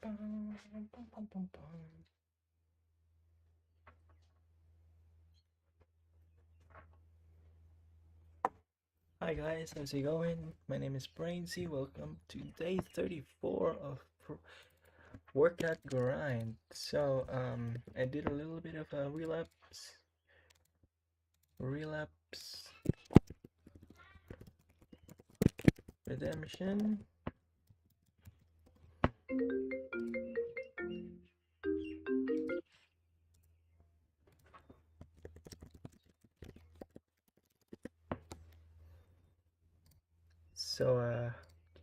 Hi guys, how's it going? My name is Brainsy. Welcome to day 34 of workout grind. I did a little bit of a relapse redemption.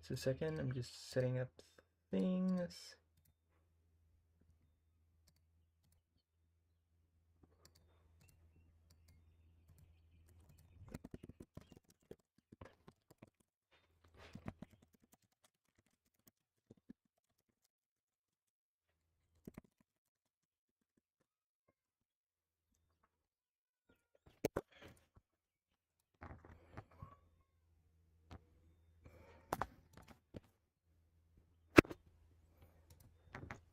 Just a second. I'm just setting up things.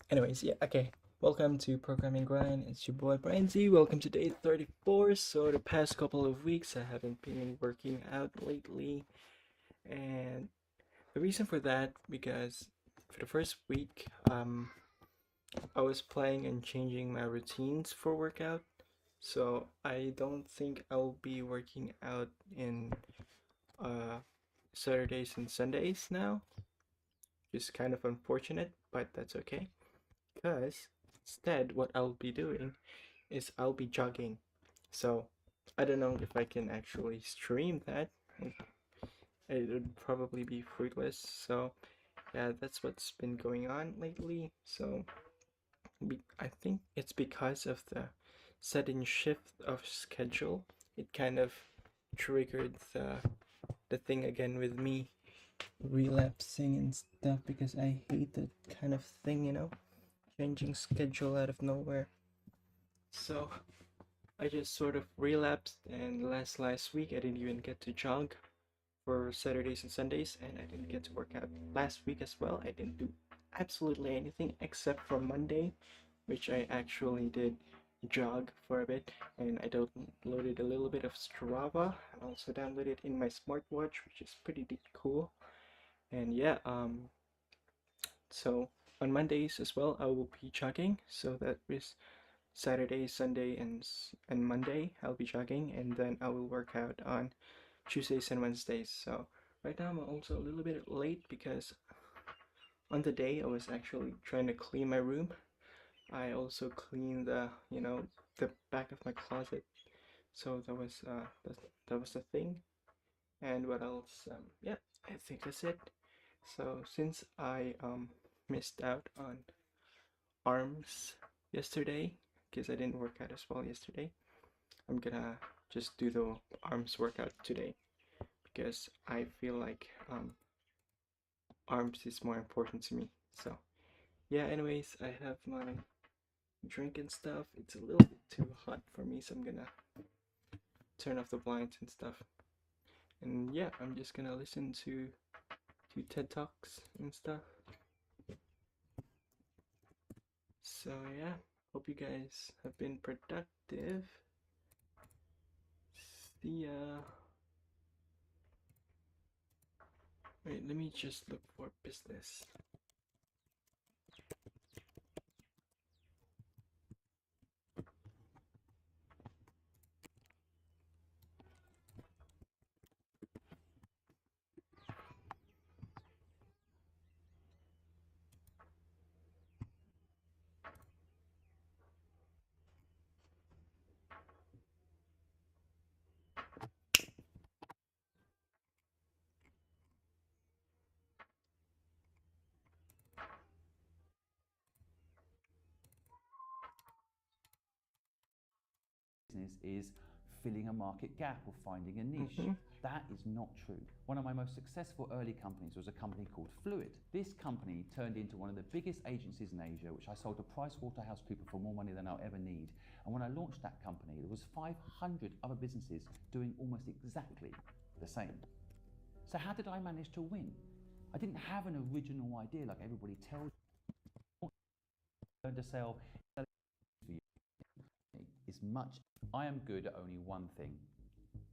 Anyways, yeah, okay. Welcome to Programming Grind. It's your boy Brainsy. Welcome to day 34. So the past couple of weeks I haven't been working out lately, and the reason for that because for the first week, I was planning on changing my routines for workout. So I don't think I'll be working out in uh Saturdays and Sundays now. Just kind of unfortunate, but that's okay. Because instead, what I'll be doing is I'll be jogging. So I don't know if I can actually stream that. It would probably be fruitless. So yeah, that's what's been going on lately. So I think it's because of the sudden shift of schedule. It kind of triggered the thing again with me relapsing and stuff because I hate that kind of thing, changing schedule out of nowhere. So I just sort of relapsed, and last week I didn't even get to jog for Saturdays and Sundays, and I didn't get to work out last week as well. I didn't do absolutely anything except for Monday, which I actually did jog for a bit, and I downloaded a little bit of Strava and also downloaded in my smartwatch, which is pretty cool. And yeah, so on Mondays as well, I will be jogging. So that is Saturday, Sunday, and Monday I'll be jogging, and then I will work out on Tuesdays and Wednesdays. So right now I'm also a little bit late because on the day I was actually trying to clean my room. I also cleaned the back of my closet. So that was the thing. And what else? Yeah, I think that's it. So since I missed out on arms yesterday because I didn't work out as well yesterday, I'm gonna just do the arms workout today because I feel like arms is more important to me. So yeah, anyways, I have my drink and stuff. It's a little bit too hot for me, so I'm gonna turn off the blinds and stuff. And yeah, I'm just gonna listen to TED Talks and stuff. So yeah, hope you guys have been productive. See ya. Wait, let me just look for business. Business is filling a market gap or finding a niche. Mm-hmm. That is not true. One of my most successful early companies was a company called Fluid. This company turned into one of the biggest agencies in Asia, which I sold to PricewaterhouseCoopers for more money than I'll ever need. And when I launched that company, there was 500 other businesses doing almost exactly the same. So how did I manage to win? I didn't have an original idea like everybody tells me. learn to sell is much. I am good at only one thing: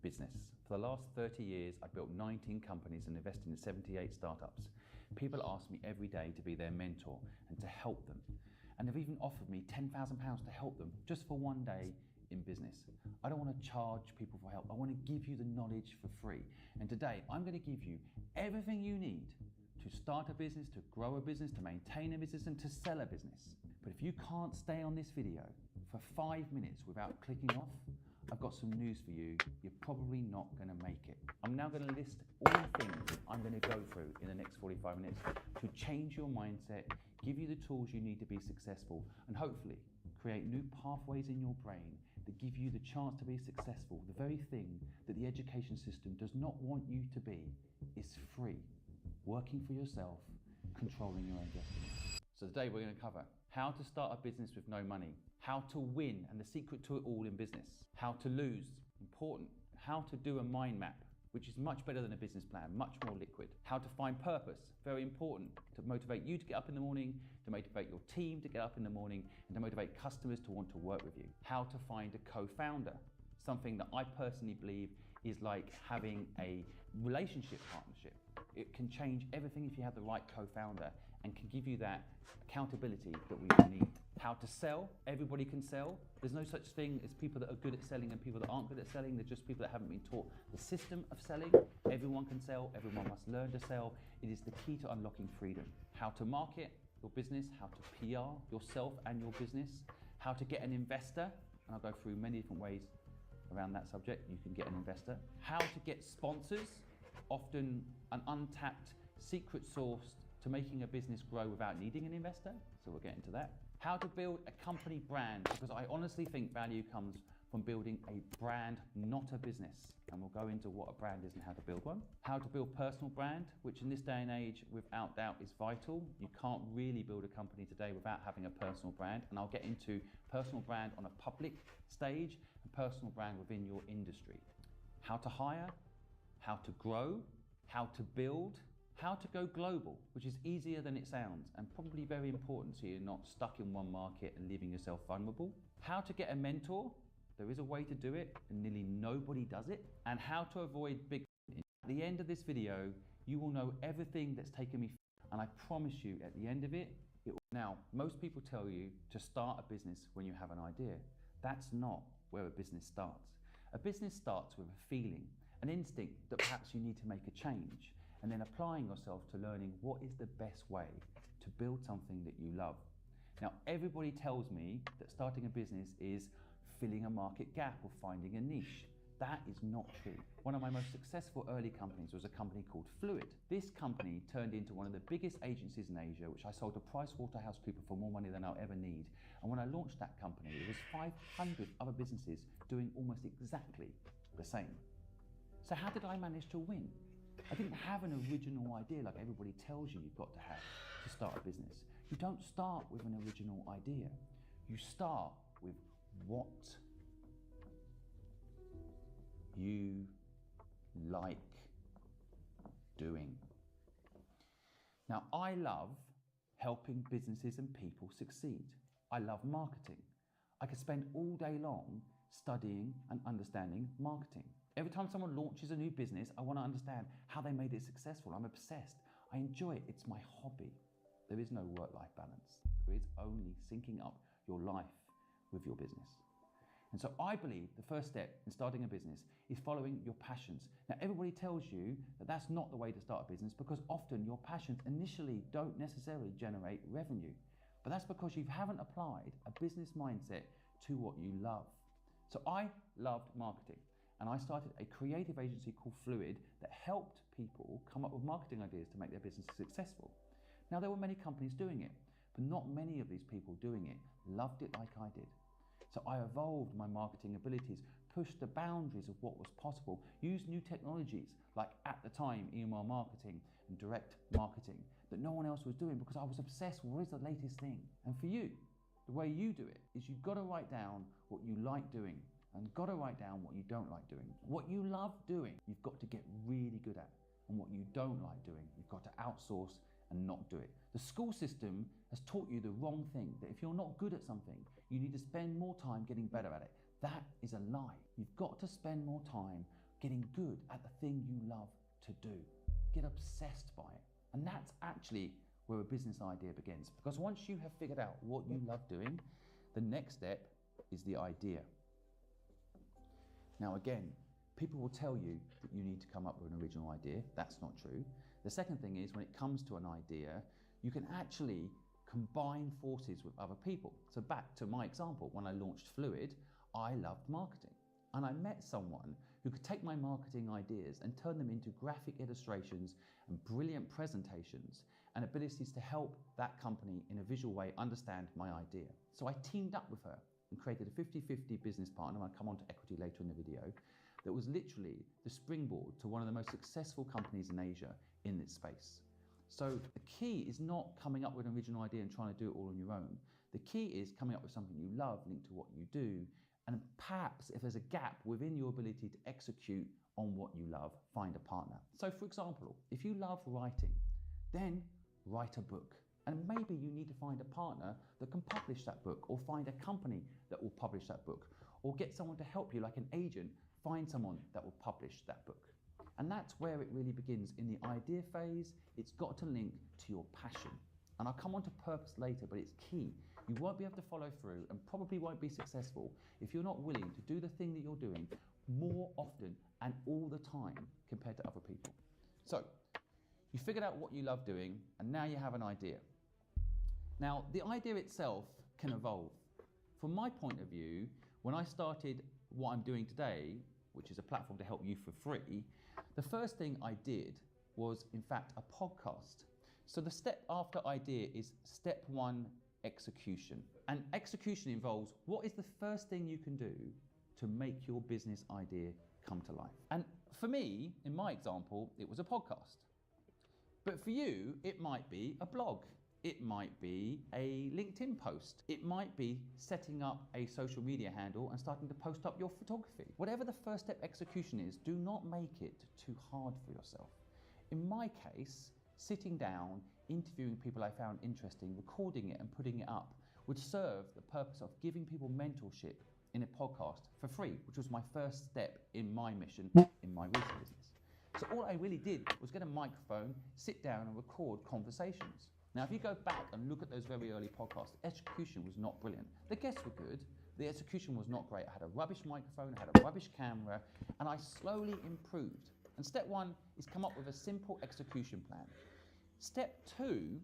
business. For the last 30 years, I've built 19 companies and invested in 78 startups. People ask me every day to be their mentor and to help them. And they've even offered me £10,000 to help them just for one day in business. I don't want to charge people for help. I want to give you the knowledge for free. And today, I'm going to give you everything you need to start a business, to grow a business, to maintain a business, and to sell a business. But if you can't stay on this video for 5 minutes without clicking off, I've got some news for you. You're probably not going to make it. I'm now going to list all the things I'm going to go through in the next 45 minutes to change your mindset, give you the tools you need to be successful, and hopefully create new pathways in your brain that give you the chance to be successful. The very thing that the education system does not want you to be is free, working for yourself, controlling your own destiny. So today we're going to cover how to start a business with no money, how to win and the secret to it all in business, how to lose, important, how to do a mind map, which is much better than a business plan, much more liquid, how to find purpose, very important, to motivate you to get up in the morning, to motivate your team to get up in the morning, and to motivate customers to want to work with you, how to find a co-founder, something that I personally believe is like having a relationship partnership. It can change everything if you have the right co-founder and can give you that accountability that we all need. How to sell, everybody can sell. There's no such thing as people that are good at selling and people that aren't good at selling. They're just people that haven't been taught the system of selling. Everyone can sell, everyone must learn to sell. It is the key to unlocking freedom. How to market your business, how to PR yourself and your business, how to get an investor, and I'll go through many different ways around that subject. You can get an investor. How to get sponsors, often an untapped secret source to making a business grow without needing an investor. So we'll get into that. How to build a company brand, because I honestly think value comes from building a brand, not a business. And we'll go into what a brand is and how to build one. How to build personal brand, which in this day and age, without doubt, is vital. You can't really build a company today without having a personal brand. And I'll get into personal brand on a public stage and personal brand within your industry. How to hire, how to grow, how to build, how to go global, which is easier than it sounds and probably very important so you're not stuck in one market and leaving yourself vulnerable. How to get a mentor, there is a way to do it and nearly nobody does it. And how to avoid big. At the end of this video, you will know everything that's taken me, and I promise you at the end of it, now, most people tell you to start a business when you have an idea. That's not where a business starts. A business starts with a feeling, an instinct that perhaps you need to make a change, and then applying yourself to learning what is the best way to build something that you love. Now, everybody tells me that starting a business is filling a market gap or finding a niche. That is not true. One of my most successful early companies was a company called Fluid. This company turned into one of the biggest agencies in Asia, which I sold to PricewaterhouseCoopers for more money than I'll ever need. And when I launched that company, there was 500 other businesses doing almost exactly the same. So how did I manage to win? I didn't have an original idea like everybody tells you you've got to have to start a business. You don't start with an original idea. You start with what you like doing. Now, I love helping businesses and people succeed. I love marketing. I could spend all day long studying and understanding marketing. Every time someone launches a new business, I want to understand how they made it successful. I'm obsessed. I enjoy it. It's my hobby. There is no work-life balance. There is only syncing up your life with your business. And so I believe the first step in starting a business is following your passions. Now, everybody tells you that that's not the way to start a business because often your passions initially don't necessarily generate revenue. But that's because you haven't applied a business mindset to what you love. So I loved marketing. And I started a creative agency called Fluid that helped people come up with marketing ideas to make their businesses successful. Now, there were many companies doing it, but not many of these people doing it loved it like I did. So I evolved my marketing abilities, pushed the boundaries of what was possible, used new technologies like at the time email marketing and direct marketing that no one else was doing because I was obsessed with what is the latest thing. And for you, the way you do it is you've got to write down what you like doing and got to write down what you don't like doing. What you love doing, you've got to get really good at. And what you don't like doing, you've got to outsource and not do it. The school system has taught you the wrong thing, that if you're not good at something, you need to spend more time getting better at it. That is a lie. You've got to spend more time getting good at the thing you love to do. Get obsessed by it. And that's actually where a business idea begins. Because once you have figured out what you love doing, the next step is the idea. Now again, people will tell you that you need to come up with an original idea. That's not true. The second thing is, when it comes to an idea, you can actually combine forces with other people. So back to my example, when I launched Fluid, I loved marketing. And I met someone who could take my marketing ideas and turn them into graphic illustrations and brilliant presentations and abilities to help that company in a visual way understand my idea. So I teamed up with her and created a 50-50 business partner, and I'll come on to equity later in the video, that was literally the springboard to one of the most successful companies in Asia in this space. So the key is not coming up with an original idea and trying to do it all on your own. The key is coming up with something you love linked to what you do, and perhaps if there's a gap within your ability to execute on what you love, find a partner. So for example, if you love writing, then write a book. And maybe you need to find a partner that can publish that book, or find a company that will publish that book, or get someone to help you, like an agent, find someone that will publish that book. And that's where it really begins. In the idea phase, it's got to link to your passion. And I'll come on to purpose later, but it's key. You won't be able to follow through and probably won't be successful if you're not willing to do the thing that you're doing more often and all the time compared to other people. So you figured out what you love doing, and now you have an idea. Now, the idea itself can evolve. From my point of view, when I started what I'm doing today, which is a platform to help you for free, the first thing I did was, in fact, a podcast. So the step after idea is step one, execution. And execution involves what is the first thing you can do to make your business idea come to life. And for me, in my example, it was a podcast. But for you, it might be a blog. It might be a LinkedIn post. It might be setting up a social media handle and starting to post up your photography. Whatever the first step execution is, do not make it too hard for yourself. In my case, sitting down, interviewing people I found interesting, recording it and putting it up would serve the purpose of giving people mentorship in a podcast for free, which was my first step in my mission in my recent business. So all I really did was get a microphone, sit down and record conversations. Now, if you go back and look at those very early podcasts, the execution was not brilliant. The guests were good, the execution was not great. I had a rubbish microphone, I had a rubbish camera, and I slowly improved. And step one is come up with a simple execution plan. Step two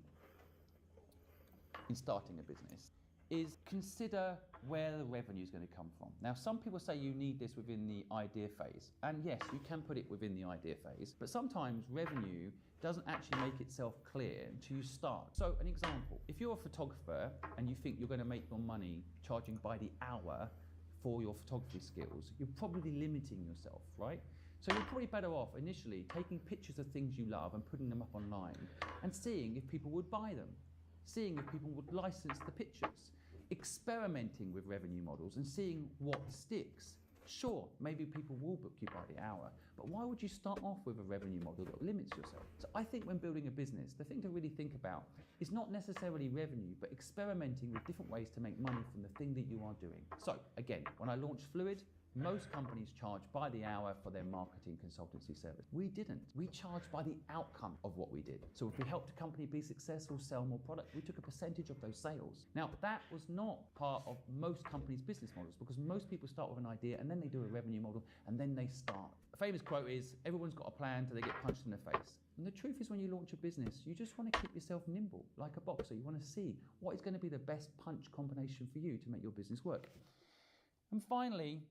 in starting a business is consider where the revenue is going to come from. Now, some people say you need this within the idea phase. And yes, you can put it within the idea phase, but sometimes revenue doesn't actually make itself clear until you start. So an example, if you're a photographer and you think you're going to make your money charging by the hour for your photography skills, you're probably limiting yourself, right? So you're probably better off initially taking pictures of things you love and putting them up online and seeing if people would buy them, seeing if people would license the pictures, experimenting with revenue models and seeing what sticks. Sure, maybe people will book you by the hour, but why would you start off with a revenue model that limits yourself? So I think when building a business, the thing to really think about is not necessarily revenue, but experimenting with different ways to make money from the thing that you are doing. So again, when I launched Fluid, most companies charge by the hour for their marketing consultancy service. We didn't. We charged by the outcome of what we did. So if we helped a company be successful, sell more product, we took a percentage of those sales. Now, that was not part of most companies' business models, because most people start with an idea and then they do a revenue model and then they start. A famous quote is, everyone's got a plan till they get punched in the face. And the truth is, when you launch a business, you just want to keep yourself nimble, like a boxer. You want to see what is going to be the best punch combination for you to make your business work. And finally,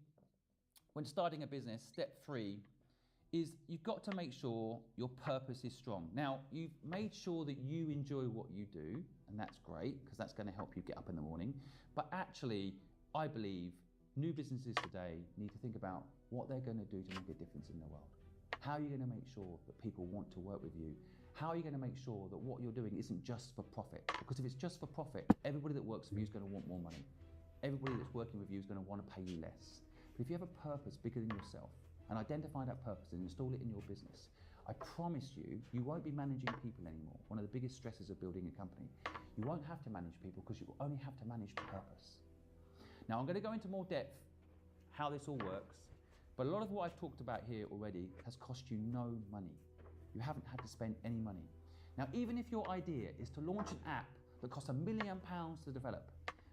when starting a business, step three is you've got to make sure your purpose is strong. Now, you've made sure that you enjoy what you do, and that's great, because that's going to help you get up in the morning. But actually, I believe new businesses today need to think about what they're going to do to make a difference in the world. How are you going to make sure that people want to work with you? How are you going to make sure that what you're doing isn't just for profit? Because if it's just for profit, everybody that works for you is going to want more money. Everybody that's working with you is going to want to pay you less. But if you have a purpose bigger than yourself and identify that purpose and install it in your business, I promise you, you won't be managing people anymore. One of the biggest stresses of building a company. You won't have to manage people because you will only have to manage purpose. Now I'm going to go into more depth how this all works, but a lot of what I've talked about here already has cost you no money. You haven't had to spend any money. Now, even if your idea is to launch an app that costs £1 million to develop,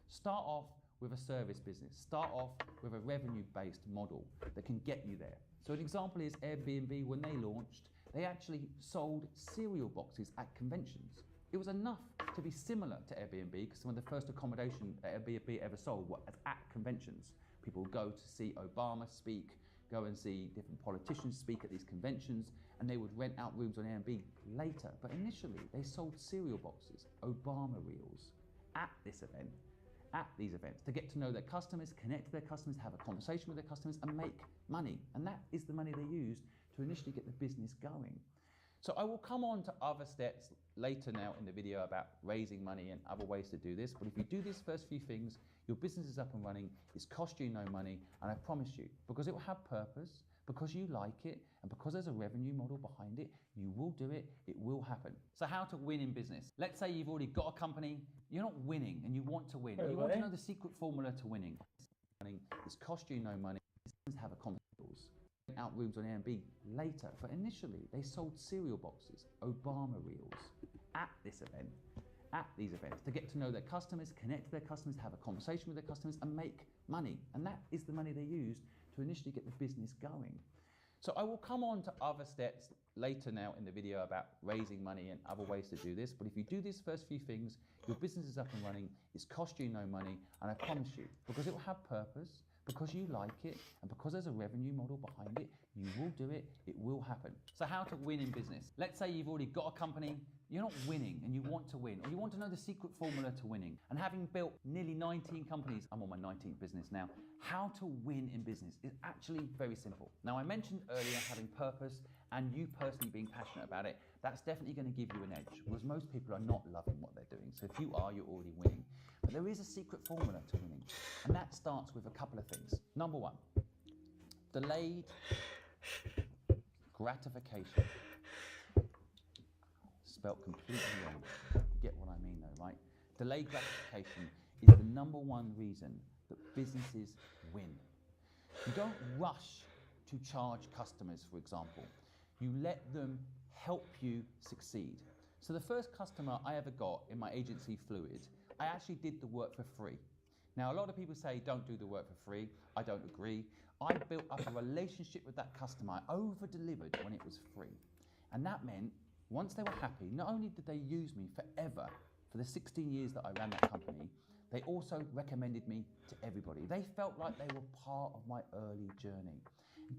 start off with a service business. Start off with a revenue-based model that can get you there. So an example is Airbnb. When they launched, they actually sold cereal boxes at conventions. It was enough to be similar to Airbnb because some of the first accommodation that Airbnb ever sold was at conventions. People would go to see Obama speak, go and see different politicians speak at these conventions, and they would rent out rooms on Airbnb later. But initially, they sold cereal boxes, Obama reels, at this event, at these events, to get to know their customers, connect to their customers, have a conversation with their customers, and make money. And that is the money they used to initially get the business going. So I will come on to other steps later now in the video about raising money and other ways to do this. But if you do these first few things, your business is up and running, it's cost you no money, and I promise you, because it will have purpose, because you like it, and because there's a revenue model behind it, you will do it, it will happen. So how to win in business. Let's say you've already got a company, you're not winning, and you want to win. You want to know the secret formula to winning. It's cost you no money, it's have a conversation. Out rooms on Airbnb later, but initially they sold cereal boxes, Obama reels, at this event, at these events, to get to know their customers, connect to their customers, have a conversation with their customers, and make money. And that is the money they used to initially get the business going. So I will come on to other steps later now in the video about raising money and other ways to do this. But if you do these first few things, your business is up and running, it's cost you no money, and I promise you, because it will have purpose, because you like it, and because there's a revenue model behind it, you will do it, it will happen. So how to win in business. Let's say you've already got a company, you're not winning and you want to win, or you want to know the secret formula to winning. And having built nearly 19 companies, I'm on my 19th business now, how to win in business is actually very simple. Now I mentioned earlier having purpose and you personally being passionate about it, that's definitely going to give you an edge, whereas most people are not loving what they're doing. So if you are, you're already winning. But there is a secret formula to winning, and that starts with a couple of things. Number one, delayed gratification. Spelt completely wrong. You get what I mean though, right? Delayed gratification is the number one reason that businesses win. You don't rush to charge customers, for example. You let them help you succeed. So the first customer I ever got in my agency, Fluid, I actually did the work for free. Now, a lot of people say don't do the work for free. I don't agree. I built up a relationship with that customer. I over-delivered when it was free. And that meant once they were happy, not only did they use me forever, for the 16 years that I ran that company, they also recommended me to everybody. They felt like they were part of my early journey.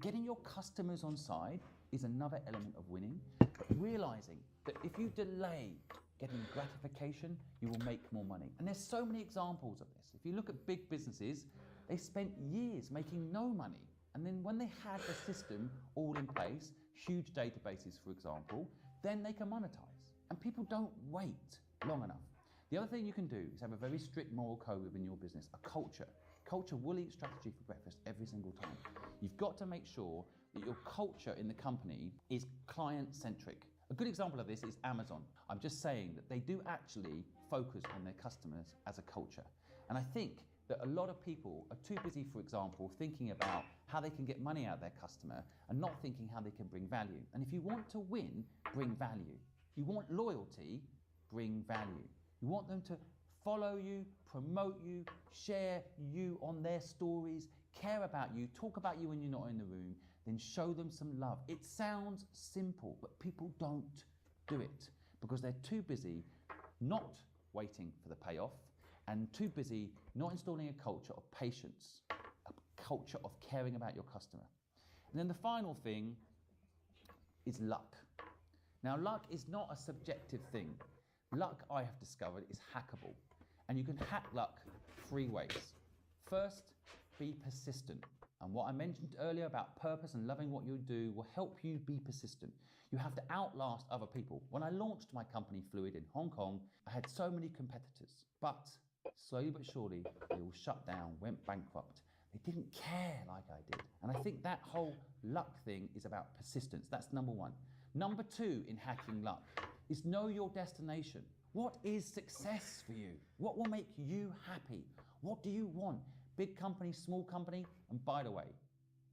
Getting your customers on side is another element of winning, but realizing that if you delay getting gratification, you will make more money. And there's so many examples of this. If you look at big businesses, they spent years making no money. And then when they had the system all in place, huge databases, for example, then they can monetize. And people don't wait long enough. The other thing you can do is have a very strict moral code within your business, a culture. Culture will eat strategy for breakfast every single time. You've got to make sure that your culture in the company is client-centric. A good example of this is Amazon. I'm just saying that they do actually focus on their customers as a culture. And I think that a lot of people are too busy, for example, thinking about how they can get money out of their customer and not thinking how they can bring value. And if you want to win, bring value. You want loyalty, bring value. You want them to follow you, promote you, share you on their stories, care about you, talk about you when you're not in the room, then show them some love. It sounds simple, but people don't do it because they're too busy not waiting for the payoff and too busy not installing a culture of patience, a culture of caring about your customer. And then the final thing is luck. Now, luck is not a subjective thing. Luck, I have discovered, is hackable. And you can hack luck 3 ways. First, be persistent. And what I mentioned earlier about purpose and loving what you do will help you be persistent. You have to outlast other people. When I launched my company, Fluid, in Hong Kong, I had so many competitors. But slowly but surely, they all shut down, went bankrupt. They didn't care like I did. And I think that whole luck thing is about persistence. That's number one. Number 2 in hacking luck is know your destination. What is success for you? What will make you happy? What do you want? Big company, small company? And by the way,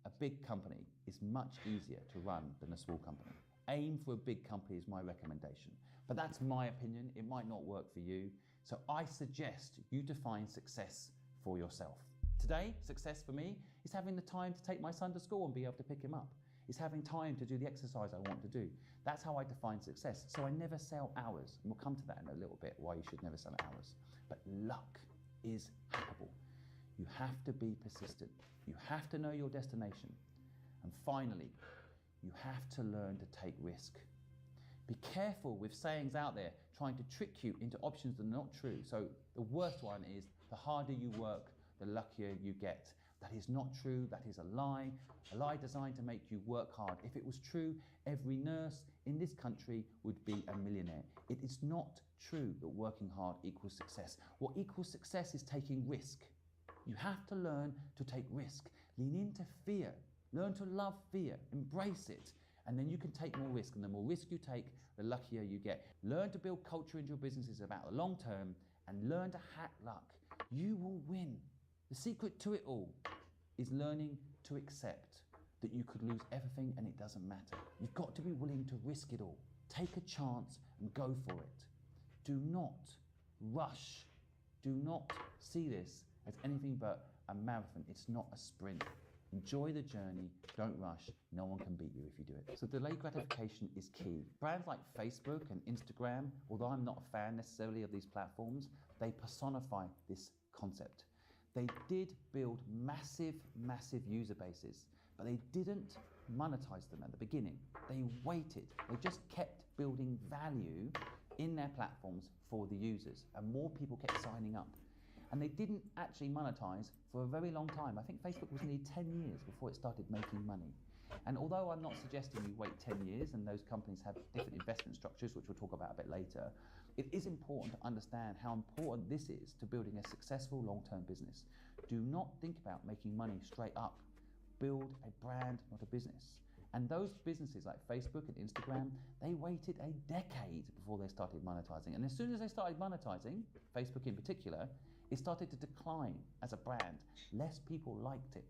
a big company is much easier to run than a small company. Aim for a big company is my recommendation. But that's my opinion. It might not work for you. So I suggest you define success for yourself. Today, success for me is having the time to take my son to school and be able to pick him up. It's having time to do the exercise I want to do. That's how I define success. So I never sell hours. And we'll come to that in a little bit, why you should never sell hours. But luck is hackable. You have to be persistent. You have to know your destination. And finally, you have to learn to take risk. Be careful with sayings out there trying to trick you into options that are not true. So the worst one is the harder you work, the luckier you get. That is not true. That is a lie designed to make you work hard. If it was true, every nurse in this country would be a millionaire. It is not true that working hard equals success. What equals success is taking risk. You have to learn to take risk. Lean into fear. Learn to love fear. Embrace it. And then you can take more risk. And the more risk you take, the luckier you get. Learn to build culture into your businesses about the long term and learn to hack luck. You will win. The secret to it all is learning to accept that you could lose everything and it doesn't matter. You've got to be willing to risk it all. Take a chance and go for it. Do not rush. Do not see this as anything but a marathon. It's not a sprint. Enjoy the journey, don't rush. No one can beat you if you do it. So delayed gratification is key. Brands like Facebook and Instagram, although I'm not a fan necessarily of these platforms, they personify this concept. They did build massive user bases, but they didn't monetize them at the beginning. They waited. They just kept building value in their platforms for the users, and more people kept signing up. And they didn't actually monetize for a very long time. I think Facebook was nearly 10 years before it started making money. And although I'm not suggesting you wait 10 years and those companies have different investment structures, which we'll talk about a bit later, it is important to understand how important this is to building a successful long-term business. Do not think about making money straight up. Build a brand, not a business. And those businesses like Facebook and Instagram, they waited a decade before they started monetizing. And as soon as they started monetizing, Facebook in particular, it started to decline as a brand. Less people liked it.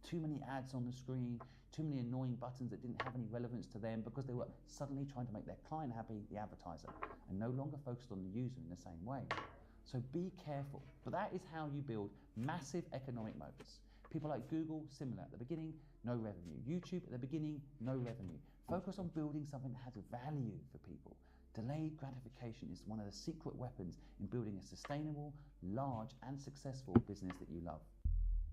Too many ads on the screen, too many annoying buttons that didn't have any relevance to them because they were suddenly trying to make their client happy, the advertiser, and no longer focused on the user in the same way. So be careful. But that is how you build massive economic moats. People like Google, similar. At the beginning, no revenue. YouTube, at the beginning, no revenue. Focus on building something that has value for people. Delayed gratification is one of the secret weapons in building a sustainable, large, and successful business that you love.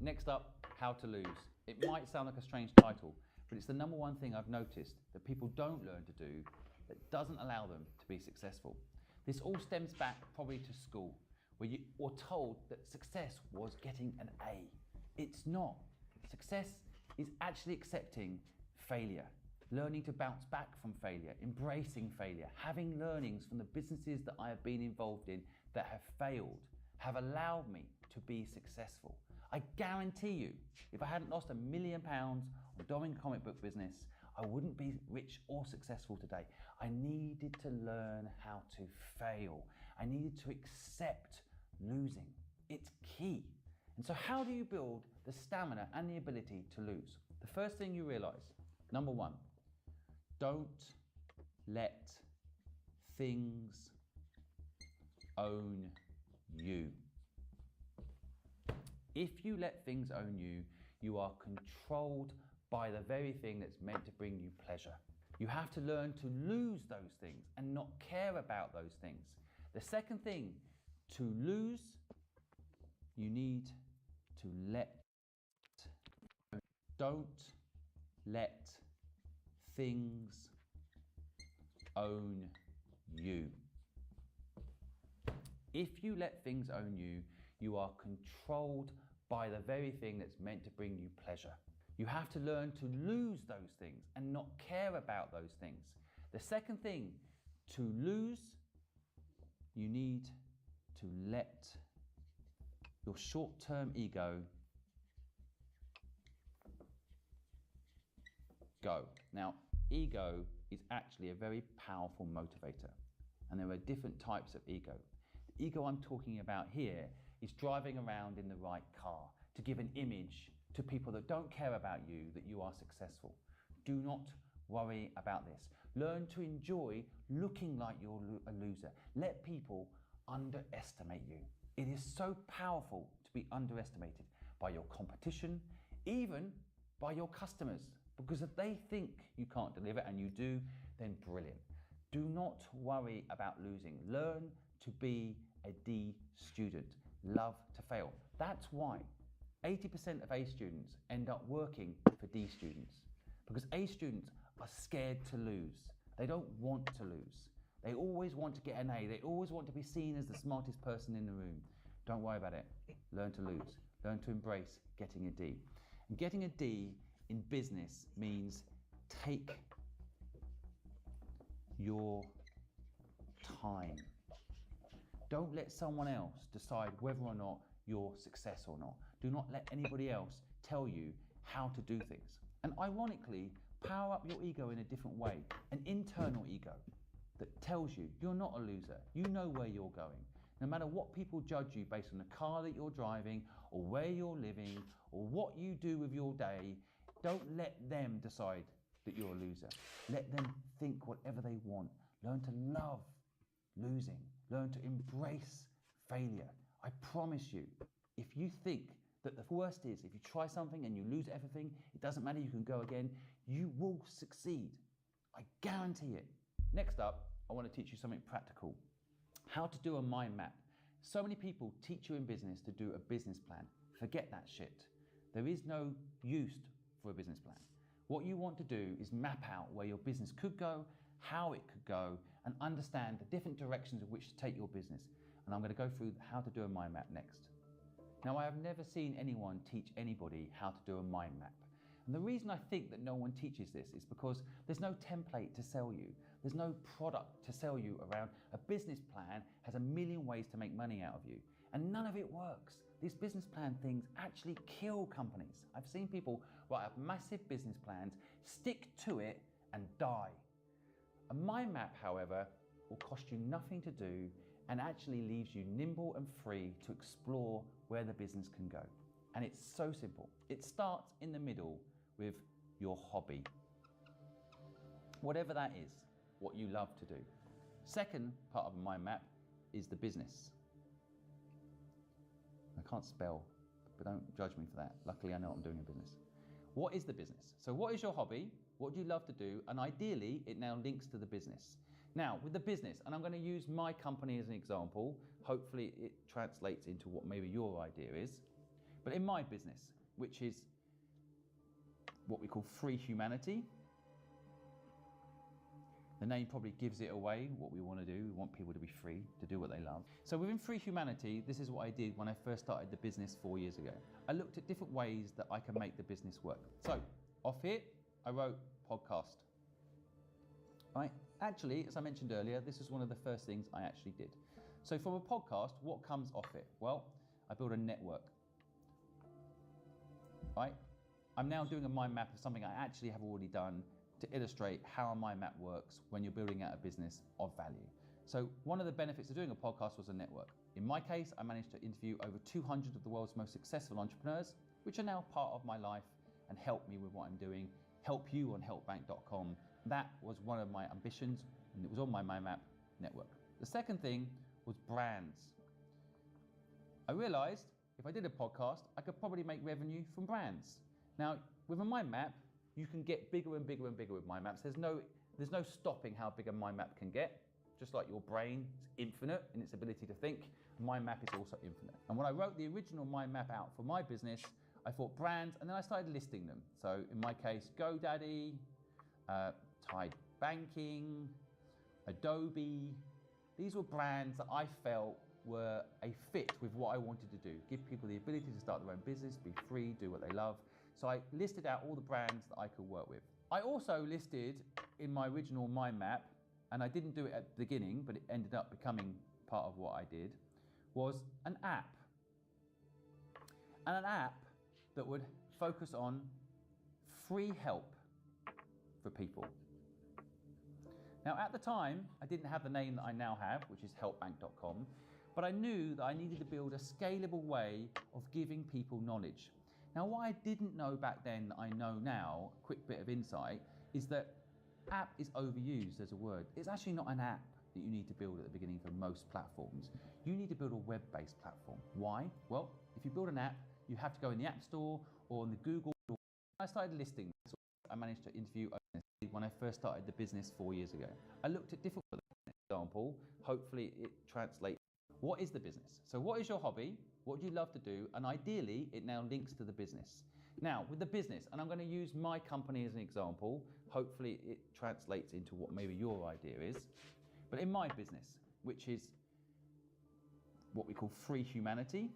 Next up, how to lose. It might sound like a strange title, but it's the number one thing I've noticed that people don't learn to do that doesn't allow them to be successful. This all stems back probably to school, where you were told that success was getting an A. It's not. Success is actually accepting failure, learning to bounce back from failure, embracing failure, having learnings from the businesses that I have been involved in that have failed, have allowed me to be successful. I guarantee you, if I hadn't lost £1 million on doing comic book business, I wouldn't be rich or successful today. I needed to learn how to fail. I needed to accept losing. It's key. And so how do you build the stamina and the ability to lose? The first thing you realize, number one, don't let things own you. If you let things own you, you are controlled by the very thing that's meant to bring you pleasure. You have to learn to lose those things and not care about those things. The second thing, to lose, you need to don't let things own you. If you let things own you, you are controlled by the very thing that's meant to bring you pleasure. You have to learn to lose those things and not care about those things. The second thing, to lose, you need to let your short-term ego go. Now, ego is actually a very powerful motivator. And there are different types of ego. The ego I'm talking about here is driving around in the right car to give an image to people that don't care about you that you are successful. Do not worry about this. Learn to enjoy looking like you're a loser. Let people underestimate you. It is so powerful to be underestimated by your competition, even by your customers, because if they think you can't deliver and you do, then brilliant. Do not worry about losing. Learn to be a D student. Love to fail. That's why 80% of A students end up working for D students, because A students are scared to lose. They don't want to lose. They always want to get an A. They always want to be seen as the smartest person in the room. Don't worry about it. Learn to lose. Learn to embrace getting a D. And getting a D in business means take your time. Don't let someone else decide whether or not you're successful or not. Do not let anybody else tell you how to do things. And ironically, power up your ego in a different way, an internal ego that tells you you're not a loser. You know where you're going. No matter what people judge you based on the car that you're driving or where you're living or what you do with your day, don't let them decide that you're a loser. Let them think whatever they want. Learn to love losing. Learn to embrace failure. I promise you, if you think that the worst is if you try something and you lose everything, it doesn't matter, you can go again, you will succeed. I guarantee it. Next up, I want to teach you something practical. How to do a mind map. So many people teach you in business to do a business plan. Forget that shit. There is no use for a business plan. What you want to do is map out where your business could go, how it could go, and understand the different directions in which to take your business. And I'm going to go through how to do a mind map next. Now, I have never seen anyone teach anybody how to do a mind map. And the reason I think that no one teaches this is because there's no template to sell you. There's no product to sell you around. A business plan has a million ways to make money out of you, and none of it works. These business plan things actually kill companies. I've seen people write up massive business plans, stick to it, and die. A mind map, however, will cost you nothing to do and actually leaves you nimble and free to explore where the business can go. And it's so simple. It starts in the middle with your hobby. Whatever that is, what you love to do. Second part of a mind map is the business. I can't spell, but don't judge me for that. Luckily, I know what I'm doing in business. What is the business? So what is your hobby? What do you love to do? And ideally, it now links to the business. Now, with the business, and I'm going to use my company as an example, hopefully it translates into what maybe your idea is. But in my business, which is what we call Free Humanity, the name probably gives it away, what we want to do. We want people to be free, to do what they love. So within Free Humanity, this is what I did when I first started the business 4 years ago. I looked at different ways that I can make the business work. So off here, I wrote podcast. Right? Actually, as I mentioned earlier, this is one of the first things I actually did. So from a podcast, what comes off it? Well, I built a network. Right? I'm now doing a mind map of something I actually have already done to illustrate how a mind map works when you're building out a business of value. So one of the benefits of doing a podcast was a network. In my case, I managed to interview over 200 of the world's most successful entrepreneurs, which are now part of my life and help me with what I'm doing, help you on helpbank.com. That was one of my ambitions, and it was on my mind map network. The second thing was brands. I realized if I did a podcast, I could probably make revenue from brands. Now, with a mind map, you can get bigger and bigger and bigger with mind maps. There's no stopping how big a mind map can get. Just like your brain is infinite in its ability to think, a mind map is also infinite. And when I wrote the original mind map out for my business, I thought brands, and then I started listing them. So in my case, GoDaddy, Tide Banking, Adobe. These were brands that I felt were a fit with what I wanted to do. Give people the ability to start their own business, be free, do what they love. So I listed out all the brands that I could work with. I also listed in my original mind map, and I didn't do it at the beginning, but it ended up becoming part of what I did, was an app. And an app that would focus on free help for people. Now, at the time, I didn't have the name that I now have, which is helpbank.com, but I knew that I needed to build a scalable way of giving people knowledge. Now, what I didn't know back then that I know now, a quick bit of insight, is that app is overused as a word. It's actually not an app that you need to build at the beginning for most platforms. You need to build a web-based platform. Why? Well, if you build an app, you have to go in the App Store or in the Google. I started listing. I managed to interview when I first started the business 4 years ago. I looked at different example. Hopefully it translates. What is the business? So what is your hobby? What do you love to do? And ideally, it now links to the business. Now, with the business, and I'm going to use my company as an example. Hopefully it translates into what maybe your idea is. But in my business, which is what we call Free Humanity,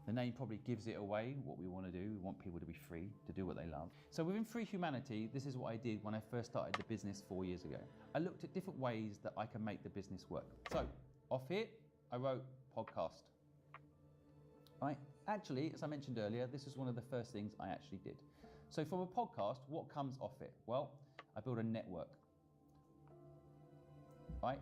the name probably gives it away, what we want to do. We want people to be free, to do what they love. So within Free Humanity, this is what I did when I first started the business 4 years ago. I looked at different ways that I can make the business work. So off here, I wrote podcast. Right? Actually, as I mentioned earlier, this is one of the first things I actually did. So from a podcast, what comes off it? Well, I built a network. Right?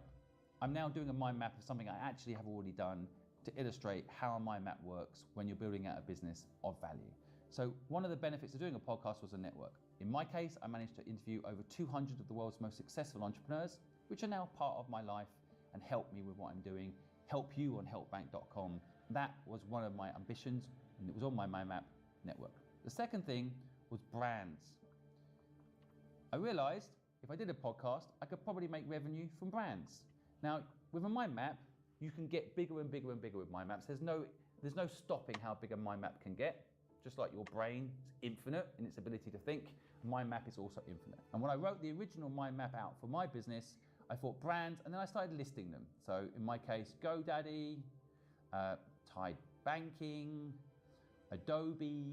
I'm now doing a mind map of something I actually have already done to illustrate how a mind map works when you're building out a business of value. So one of the benefits of doing a podcast was a network. In my case, I managed to interview over 200 of the world's most successful entrepreneurs, which are now part of my life and help me with what I'm doing, help you on helpbank.com. That was one of my ambitions, and it was on my mind map network. The second thing was brands. I realized if I did a podcast, I could probably make revenue from brands. Now, with a mind map, you can get bigger and bigger and bigger with mind maps. There's no stopping how big a mind map can get. Just like your brain is infinite in its ability to think, mind map is also infinite. And when I wrote the original mind map out for my business, I thought brands, and then I started listing them. So in my case, GoDaddy, Tide Banking, Adobe.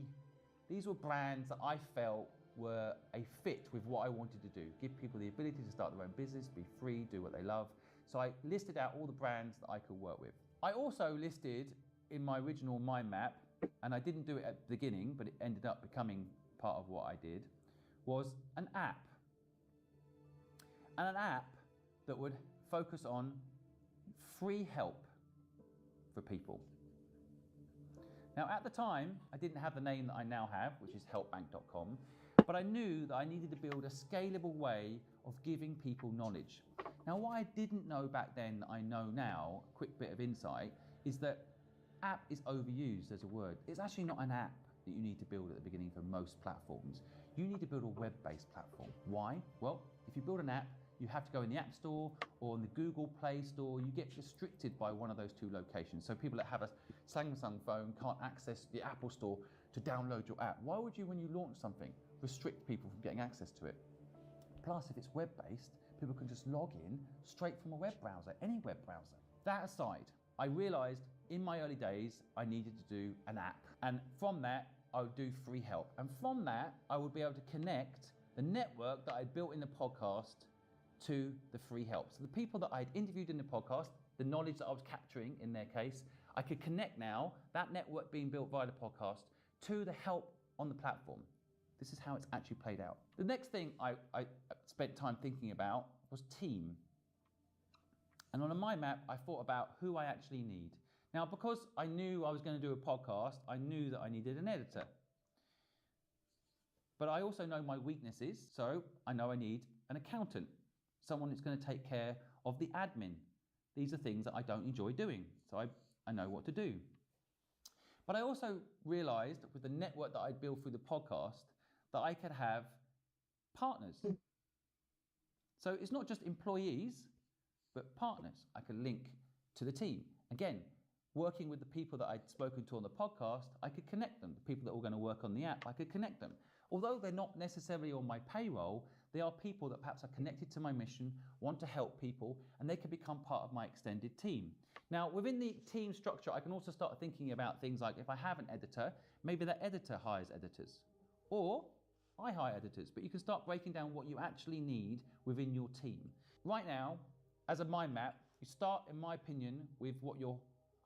These were brands that I felt were a fit with what I wanted to do. Give people the ability to start their own business, be free, do what they love. So I listed out all the brands that I could work with. I also listed in my original mind map, and I didn't do it at the beginning, but it ended up becoming part of what I did, was an app. And an app that would focus on free help for people. Now, at the time, I didn't have the name that I now have, which is helpbank.com, but I knew that I needed to build a scalable way of giving people knowledge. Now, what I didn't know back then that I know now, a quick bit of insight, is that app is overused as a word. It's actually not an app that you need to build at the beginning for most platforms. You need to build a web-based platform. Why? Well, if you build an app, you have to go in the App Store or in the Google Play Store. You get restricted by one of those two locations. So people that have a Samsung phone can't access the Apple Store to download your app. Why would you, when you launch something, restrict people from getting access to it? Plus, if it's web-based, people can just log in straight from a web browser, any web browser. That aside, I realized in my early days, I needed to do an app. And from that, I would do free help. And from that, I would be able to connect the network that I built in the podcast to the free help. So the people that I'd interviewed in the podcast, the knowledge that I was capturing in their case, I could connect now, that network being built via the podcast, to the help on the platform. This is how it's actually played out. The next thing I spent time thinking about was team. And on a mind map, I thought about who I actually need. Now, because I knew I was going to do a podcast, I knew that I needed an editor. But I also know my weaknesses, so I know I need an accountant, someone who's going to take care of the admin. These are things that I don't enjoy doing, so I know what to do. But I also realized with the network that I'd built through the podcast that I could have partners. So it's not just employees, but partners I could link to the team. Again, working with the people that I'd spoken to on the podcast, I could connect them. The people that were going to work on the app, I could connect them. Although they're not necessarily on my payroll, they are people that perhaps are connected to my mission, want to help people, and they can become part of my extended team. Now, within the team structure, I can also start thinking about things like if I have an editor, maybe that editor hires editors, or I hire editors, but you can start breaking down what you actually need within your team. Right now, as a mind map, you start, in my opinion, with what your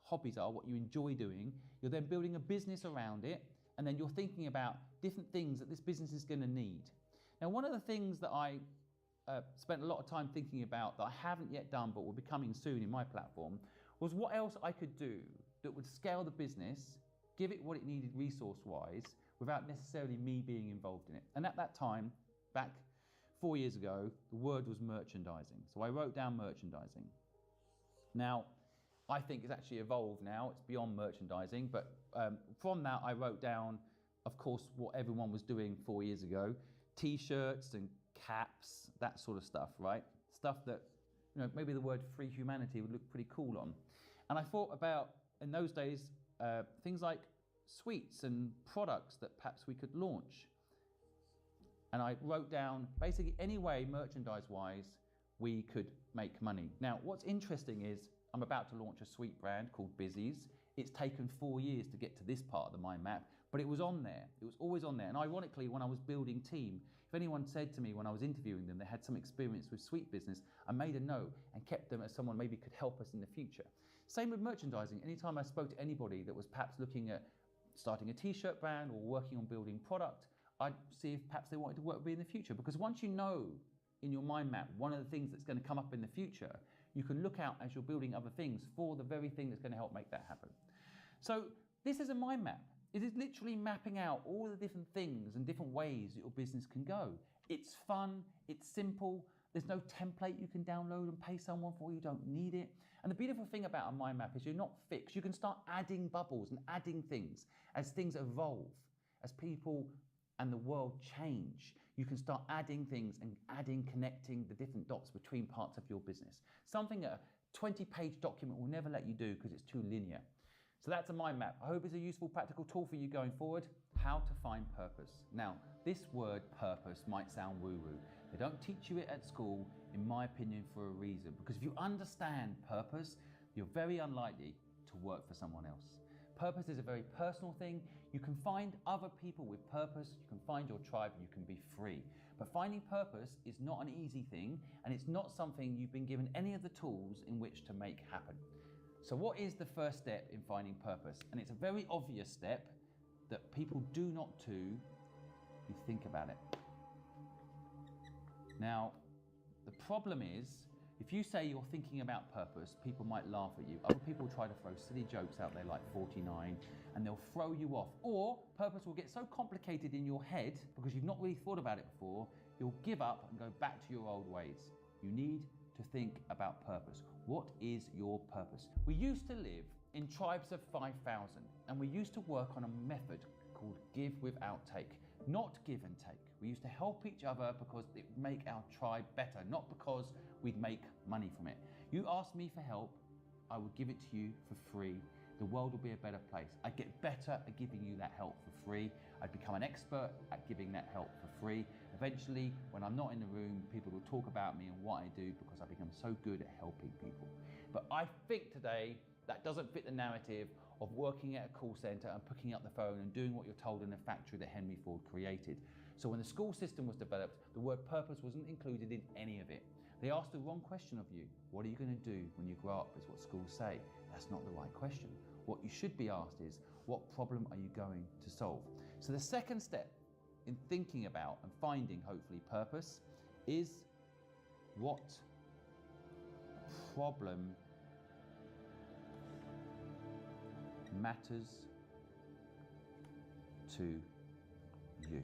hobbies are, what you enjoy doing. You're then building a business around it, and then you're thinking about different things that this business is going to need. Now, one of the things that I spent a lot of time thinking about that I haven't yet done but will be coming soon in my platform was what else I could do that would scale the business, give it what it needed resource-wise, without necessarily me being involved in it. And at that time, back 4 years ago, the word was merchandising. So I wrote down merchandising. Now, I think it's actually evolved now. It's beyond merchandising. But from that, I wrote down, of course, what everyone was doing 4 years ago. T-shirts and caps, that sort of stuff, right? Stuff that, you know, maybe the word free humanity would look pretty cool on. And I thought about, in those days, things like sweets and products that perhaps we could launch. And I wrote down basically any way merchandise-wise we could make money. Now, what's interesting is I'm about to launch a sweet brand called Bizzies. It's taken 4 years to get to this part of the mind map, but it was on there. It was always on there. And ironically, when I was building team, if anyone said to me when I was interviewing them, they had some experience with sweet business, I made a note and kept them as someone maybe could help us in the future. Same with merchandising. Anytime I spoke to anybody that was perhaps looking at starting a t-shirt brand or working on building product, I'd see if perhaps they wanted to work with me in the future. Because once you know in your mind map one of the things that's going to come up in the future, you can look out as you're building other things for the very thing that's going to help make that happen. So this is a mind map. It is literally mapping out all the different things and different ways that your business can go. It's fun, it's simple, there's no template you can download and pay someone for, you don't need it. And the beautiful thing about a mind map is you're not fixed. You can start adding bubbles and adding things as things evolve, as people and the world change. You can start adding things and connecting the different dots between parts of your business. Something a 20-page document will never let you do because it's too linear. So that's a mind map. I hope it's a useful, practical tool for you going forward. How to find purpose. Now, this word purpose might sound woo-woo. They don't teach you it at school, in my opinion, for a reason. Because if you understand purpose, you're very unlikely to work for someone else. Purpose is a very personal thing. You can find other people with purpose, you can find your tribe, you can be free. But finding purpose is not an easy thing, and it's not something you've been given any of the tools in which to make happen. So what is the first step in finding purpose? And it's a very obvious step that people do not do. You think about it. Now, the problem is, if you say you're thinking about purpose, people might laugh at you. Other people try to throw silly jokes out there like 49, and they'll throw you off. Or purpose will get so complicated in your head, because you've not really thought about it before, you'll give up and go back to your old ways. You need to think about purpose. What is your purpose? We used to live in tribes of 5,000, and we used to work on a method called give without take, not give and take. We used to help each other because it would make our tribe better, not because we'd make money from it. You asked me for help, I would give it to you for free. The world will be a better place. I'd get better at giving you that help for free. I'd become an expert at giving that help for free. Eventually, when I'm not in the room, people will talk about me and what I do because I've become so good at helping people. But I think today that doesn't fit the narrative of working at a call center and picking up the phone and doing what you're told in the factory that Henry Ford created. So when the school system was developed, the word purpose wasn't included in any of it. They asked the wrong question of you. What are you going to do when you grow up, is what schools say. That's not the right question. What you should be asked is, what problem are you going to solve? So the second step in thinking about and finding, hopefully, purpose is what problem matters to you.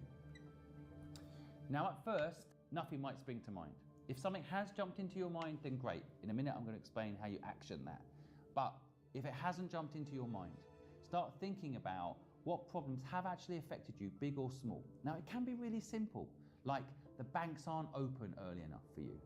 Now, at first, nothing might spring to mind. If something has jumped into your mind, then great. In a minute, I'm going to explain how you action that. But if it hasn't jumped into your mind, start thinking about what problems have actually affected you, big or small. Now, it can be really simple, like the banks aren't open early enough for you,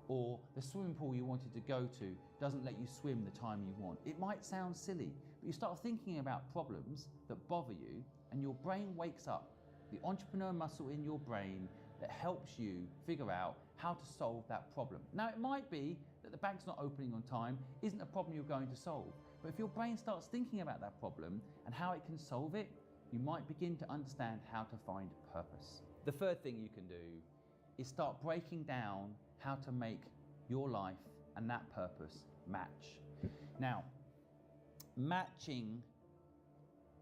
or the swimming pool you wanted to go to doesn't let you swim the time you want. It might sound silly, but you start thinking about problems that bother you, and your brain wakes up. The entrepreneur muscle in your brain that helps you figure out how to solve that problem. Now, it might be that the bank's not opening on time isn't a problem you're going to solve, but if your brain starts thinking about that problem and how it can solve it, you might begin to understand how to find purpose. The third thing you can do is start breaking down how to make your life and that purpose match. Now, matching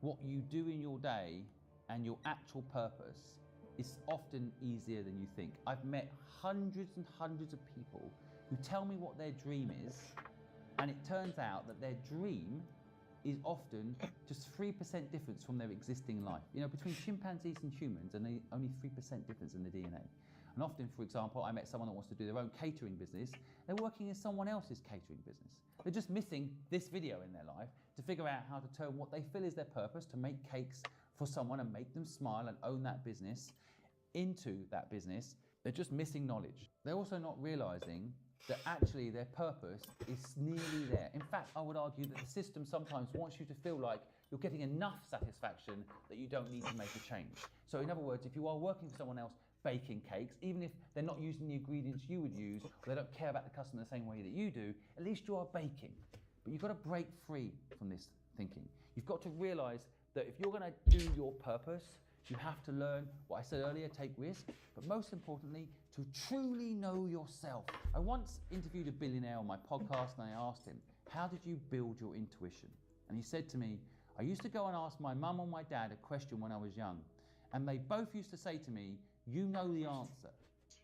what you do in your day and your actual purpose is often easier than you think. I've met hundreds and hundreds of people who tell me what their dream is, and it turns out that their dream is often just 3% difference from their existing life. You know, between chimpanzees and humans, and only 3% difference in the DNA. And often, for example, I met someone that wants to do their own catering business. They're working in someone else's catering business. They're just missing this video in their life to figure out how to turn what they feel is their purpose, to make cakes for someone and make them smile and own that business, into that business. They're just missing knowledge. They're also not realizing that actually their purpose is nearly there. In fact, I would argue that the system sometimes wants you to feel like you're getting enough satisfaction that you don't need to make a change. So in other words, if you are working for someone else baking cakes, even if they're not using the ingredients you would use, or they don't care about the customer the same way that you do, at least you are baking. But you've got to break free from this thinking. You've got to realize that if you're going to do your purpose, you have to learn what I said earlier, take risk, but most importantly, to truly know yourself. I once interviewed a billionaire on my podcast and I asked him, how did you build your intuition? And he said to me, I used to go and ask my mum or my dad a question when I was young, and they both used to say to me, you know the answer.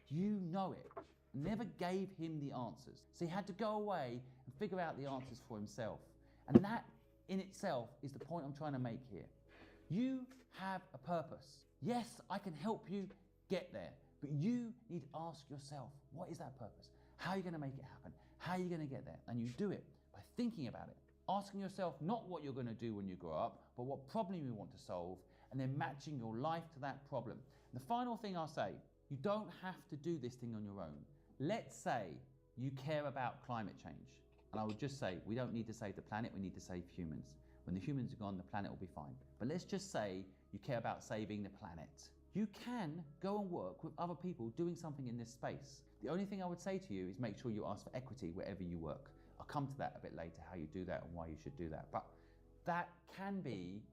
You know it. Never gave him the answers. So he had to go away and figure out the answers for himself. And that in itself is the point I'm trying to make here. You have a purpose. Yes, I can help you get there, but you need to ask yourself, what is that purpose? How are you going to make it happen? How are you going to get there? And you do it by thinking about it, asking yourself not what you're going to do when you grow up, but what problem you want to solve, and then matching your life to that problem. And the final thing I'll say, you don't have to do this thing on your own. Let's say you care about climate change. And I would just say, we don't need to save the planet, we need to save humans. When the humans are gone, the planet will be fine. But let's just say you care about saving the planet. You can go and work with other people doing something in this space. The only thing I would say to you is make sure you ask for equity wherever you work. I'll come to that a bit later, how you do that and why you should do that. But that can be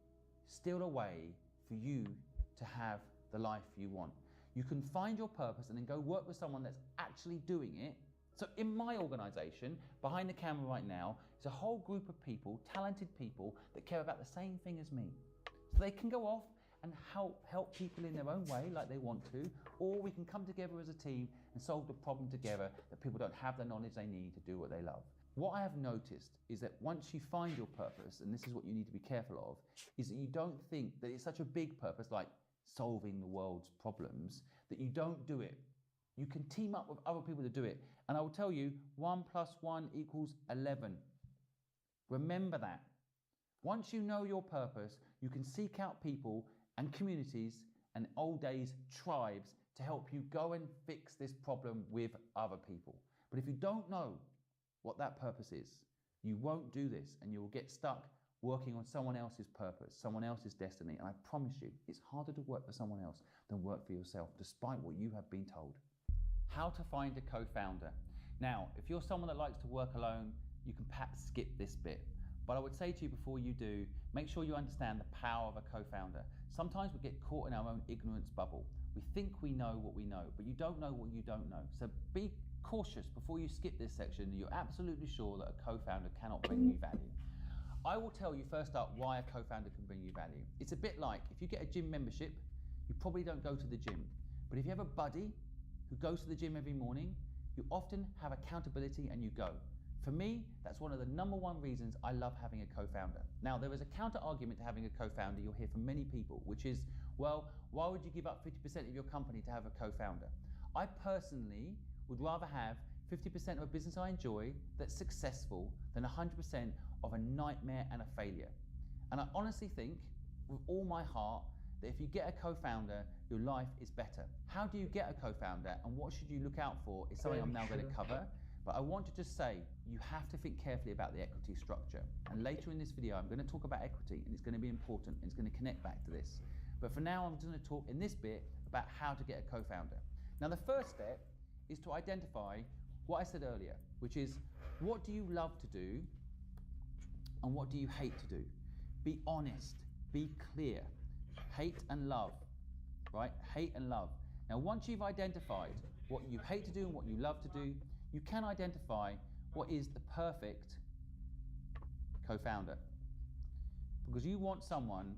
still a way for you to have the life you want. You can find your purpose and then go work with someone that's actually doing it. So in my organization, behind the camera right now, is a whole group of people, talented people that care about the same thing as me. So they can go off and help people in their own way like they want to, or we can come together as a team and solve the problem together that people don't have the knowledge they need to do what they love. What I have noticed is that once you find your purpose, and this is what you need to be careful of, is that you don't think that it's such a big purpose like solving the world's problems, that you don't do it. You can team up with other people to do it. And I will tell you, 1 + 1 = 11. Remember that. Once you know your purpose, you can seek out people and communities and old days tribes to help you go and fix this problem with other people. But if you don't know what that purpose is, you won't do this and you will get stuck working on someone else's purpose, someone else's destiny. And I promise you, it's harder to work for someone else than work for yourself, despite what you have been told. How to find a co-founder. Now, if you're someone that likes to work alone, you can perhaps skip this bit. But I would say to you before you do, make sure you understand the power of a co-founder. Sometimes we get caught in our own ignorance bubble. We think we know what we know, but you don't know what you don't know. So be cautious before you skip this section that you're absolutely sure that a co-founder cannot bring you value. I will tell you first up why a co-founder can bring you value. It's a bit like if you get a gym membership, you probably don't go to the gym. But if you have a buddy who goes to the gym every morning, you often have accountability and you go. For me, that's one of the #1 reasons I love having a co-founder. Now, there is a counter argument to having a co-founder you'll hear from many people, which is, well, why would you give up 50% of your company to have a co-founder? I personally would rather have 50% of a business I enjoy that's successful than 100% of a nightmare and a failure. And I honestly think, with all my heart, that if you get a co-founder, your life is better. How do you get a co-founder and what should you look out for is something I'm now going to cover. But I want to just say, you have to think carefully about the equity structure. And later in this video, I'm going to talk about equity, and it's going to be important, and it's going to connect back to this. But for now, I'm just going to talk in this bit about how to get a co-founder. Now, the first step is to identify what I said earlier, which is, what do you love to do and what do you hate to do? Be honest, be clear. Hate and love, right? Hate and love. Now, once you've identified what you hate to do and what you love to do, you can identify what is the perfect co-founder. Because you want someone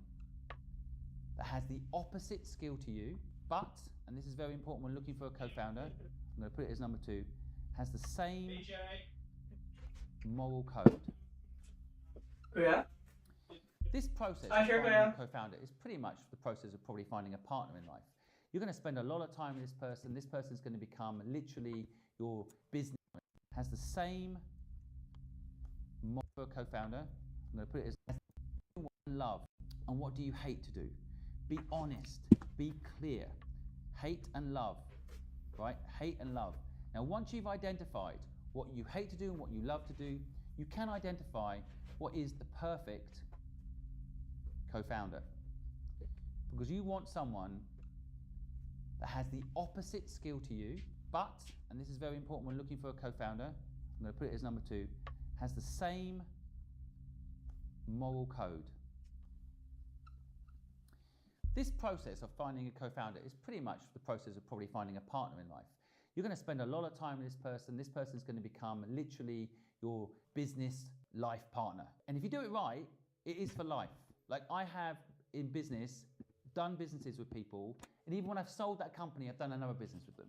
that has the opposite skill to you, but, and this is very important when looking for a co-founder, I'm going to put it as number 2, has the same moral code. Yeah. This process Hi, of sure, finding ma'am. a co-founder is pretty much the process of probably finding a partner in life. You're going to spend a lot of time with this person. This person is going to become literally your business. Has the same moral for a co-founder. I'm going to put it as love. And what do you hate to do? Be honest. Be clear. Hate and love. Right? Hate and love. Now, once you've identified what you hate to do and what you love to do, you can identify what is the perfect co-founder. Because you want someone that has the opposite skill to you, but, and this is very important when looking for a co-founder, I'm going to put it as number 2, has the same moral code. This process of finding a co-founder is pretty much the process of probably finding a partner in life. You're going to spend a lot of time with this person. This person is going to become literally your business life partner. And if you do it right, it is for life. Like I have in business, done businesses with people, and even when I've sold that company, I've done another business with them.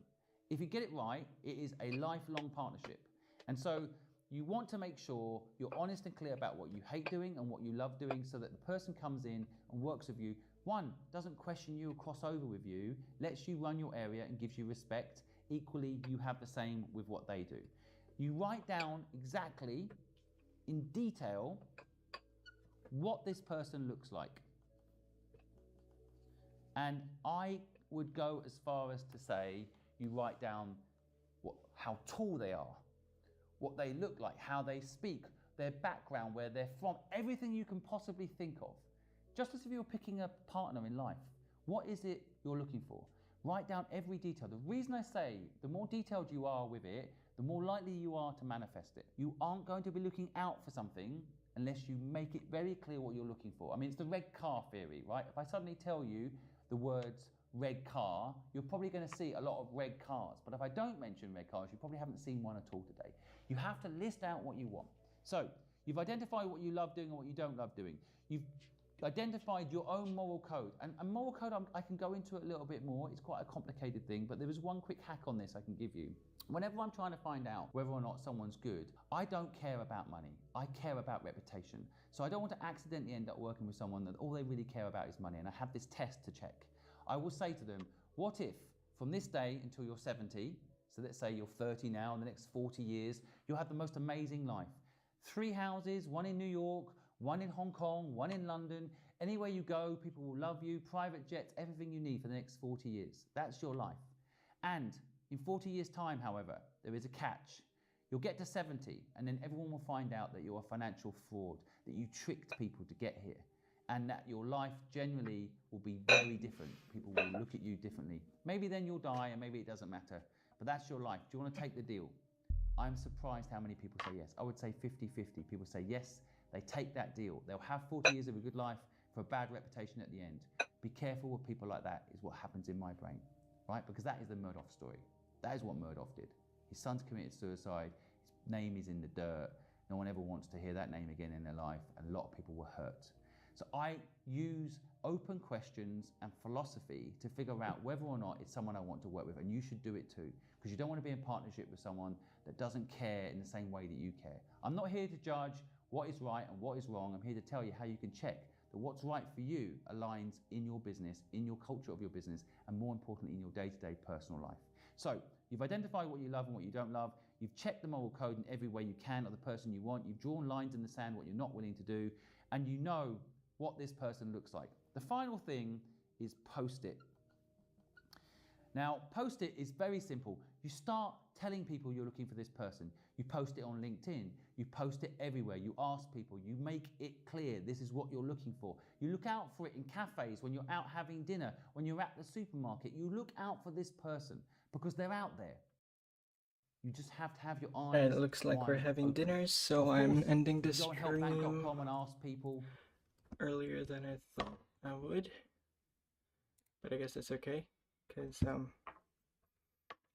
If you get it right, it is a lifelong partnership. And so you want to make sure you're honest and clear about what you hate doing and what you love doing so that the person comes in and works with you. One, doesn't question you or cross over with you, lets you run your area and gives you respect. Equally, you have the same with what they do. You write down exactly, in detail, what this person looks like. And I would go as far as to say you write down how tall they are, what they look like, how they speak, their background, where they're from, everything you can possibly think of. Just as if you're picking a partner in life, what is it you're looking for? Write down every detail. The reason I say the more detailed you are with it, the more likely you are to manifest it. You aren't going to be looking out for something unless you make it very clear what you're looking for. I mean, it's the red car theory, right? If I suddenly tell you the words red car, you're probably going to see a lot of red cars. But if I don't mention red cars, you probably haven't seen one at all today. You have to list out what you want. So you've identified what you love doing and what you don't love doing. You've identified your own moral code. And moral code, I can go into it a little bit more. It's quite a complicated thing, but there is one quick hack on this I can give you. Whenever I'm trying to find out whether or not someone's good, I don't care about money. I care about reputation. So I don't want to accidentally end up working with someone that all they really care about is money. And I have this test to check. I will say to them, what if from this day until you're 70, so let's say you're 30 now, in the next 40 years, you'll have the most amazing life. 3 houses, one in New York, one in Hong Kong, one in London. Anywhere you go, people will love you, private jets, everything you need for the next 40 years. That's your life. And in 40 years' time, however, there is a catch. You'll get to 70, and then everyone will find out that you're a financial fraud, that you tricked people to get here, and that your life generally will be very different. People will look at you differently. Maybe then you'll die, and maybe it doesn't matter, but that's your life. Do you want to take the deal? I'm surprised how many people say yes. I would say 50-50. People say yes, they take that deal. They'll have 40 years of a good life for a bad reputation at the end. Be careful with people like that, is what happens in my brain, right? Because that is the Murdoch story. That is what Murdoch did. His son's committed suicide. His name is in the dirt. No one ever wants to hear that name again in their life, and a lot of people were hurt. So I use open questions and philosophy to figure out whether or not it's someone I want to work with, and you should do it too, because you don't want to be in partnership with someone that doesn't care in the same way that you care. I'm not here to judge what is right and what is wrong. I'm here to tell you how you can check that what's right for you aligns in your business, in your culture of your business, and more importantly, in your day-to-day personal life. So you've identified what you love and what you don't love. You've checked the moral code in every way you can of the person you want. You've drawn lines in the sand, what you're not willing to do, and you know what this person looks like. The final thing is Post-it. Now, Post-it is very simple. You start telling people you're looking for this person. You post it on LinkedIn. You post it everywhere. You ask people. You make it clear this is what you're looking for. You look out for it in cafes, when you're out having dinner, when you're at the supermarket. You look out for this person because they're out there. You just have to have your eyes. And it looks like we're having open. dinner, so Of I'm course, ending the you go on stream helpbank.com and ask people. earlier than I thought I would. But I guess that's okay, because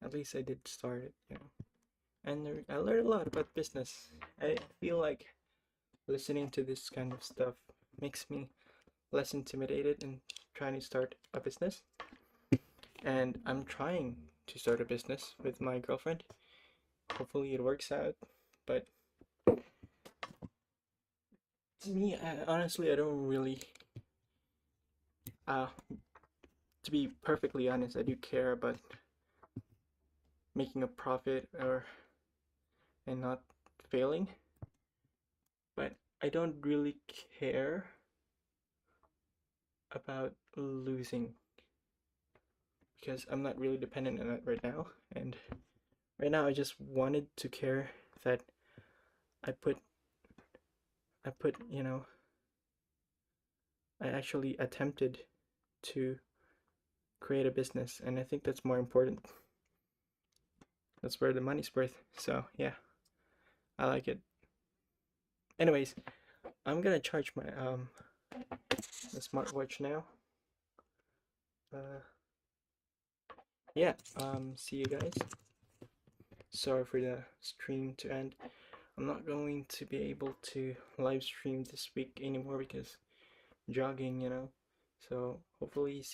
at least I did start it, you know. And I learned a lot about business. I feel like listening to this kind of stuff makes me less intimidated in trying to start a business. and I'm trying to start a business with my girlfriend. Hopefully it works out, but to me, honestly, I don't really, uh, to be perfectly honest, I do care about making a profit or and not failing, but I don't really care about losing because I'm not really dependent on it right now. And right now, I just wanted to care that I put, I actually attempted to create a business, and I think that's more important. That's where the money's worth. So yeah, I like it. Anyways, I'm gonna charge my the smartwatch now. Uh, yeah. See you guys. Sorry for the stream to end. I'm not going to be able to live stream this week anymore because jogging, So hopefully see